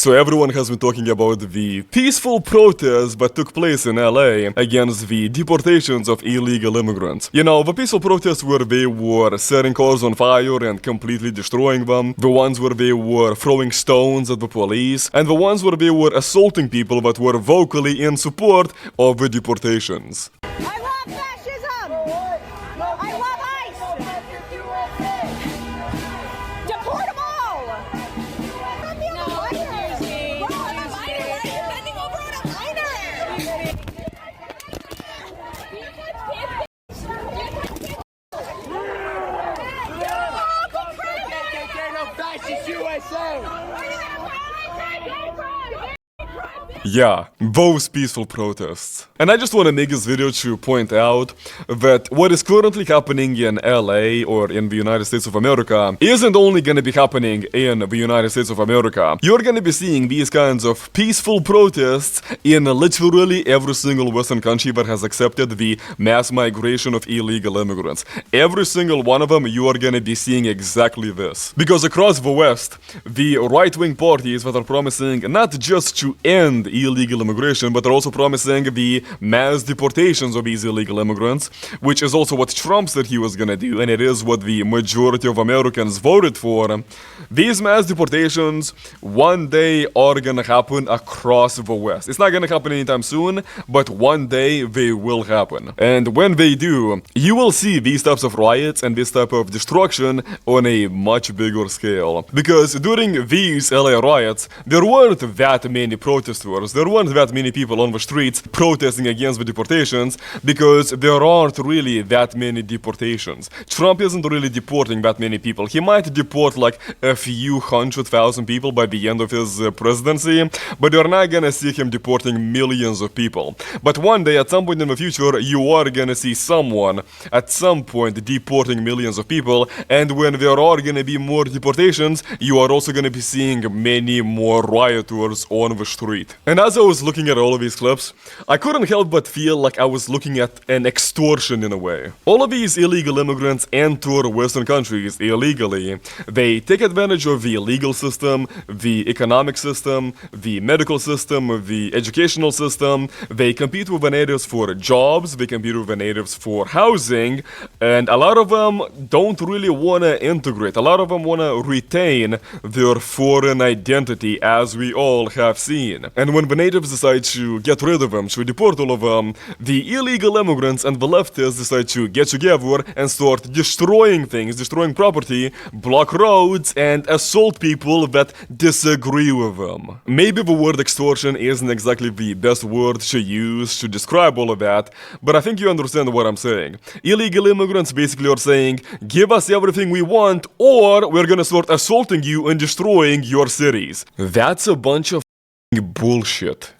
So everyone has been talking about the peaceful protests that took place in LA against the deportations of illegal immigrants. You know, the peaceful protests where they were setting cars on fire and completely destroying them, the ones where they were throwing stones at the police, and the ones where they were assaulting people that were vocally in support of the deportations. I love fascism! I love ICE! Deport them all! No, seriously. Bro, I'm a minor. Why are you bending over on a minor? Fascist USA! Yeah, those peaceful protests. And I just want to make this video to point out that what is currently happening in LA or in the United States of America isn't only gonna be happening in the United States of America. You're gonna be seeing these kinds of peaceful protests in literally every single Western country that has accepted the mass migration of illegal immigrants. Every single one of them, you are gonna be seeing exactly this. Because across the West, the right-wing parties that are promising not just to end illegal immigration, but are also promising the mass deportations of these illegal immigrants, which is also what Trump said he was gonna do, and it is what the majority of Americans voted for. These mass deportations one day are gonna happen across the West. It's not gonna happen anytime soon, but one day they will happen. And when they do, you will see these types of riots and this type of destruction on a much bigger scale. Because during these LA riots, there weren't that many protesters. There weren't that many people on the streets protesting against the deportations because there aren't really that many deportations. Trump isn't really deporting that many people. He might deport like a few 100,000 people by the end of his presidency, but you're not gonna see him deporting millions of people. But one day, at some point in the future, you are gonna see someone at some point deporting millions of people, and when there are gonna be more deportations, you are also gonna be seeing many more rioters on the street. And as I was looking at all of these clips, I couldn't help but feel like I was looking at an extortion in a way. All of these illegal immigrants enter Western countries illegally. They take advantage of the legal system, the economic system, the medical system, the educational system. They compete with the natives for jobs, they compete with the natives for housing, and a lot of them don't really want to integrate. A lot of them want to retain their foreign identity, as we all have seen. And when the natives decide to get rid of them, to deport all of them, the illegal immigrants and the leftists decide to get together and start destroying things, destroying property, block roads, and assault people that disagree with them. Maybe the word extortion isn't exactly the best word to use to describe all of that, but I think you understand what I'm saying. Illegal immigrants basically are saying, give us everything we want, or we're gonna start assaulting you and destroying your cities. That's a bunch of bullshit.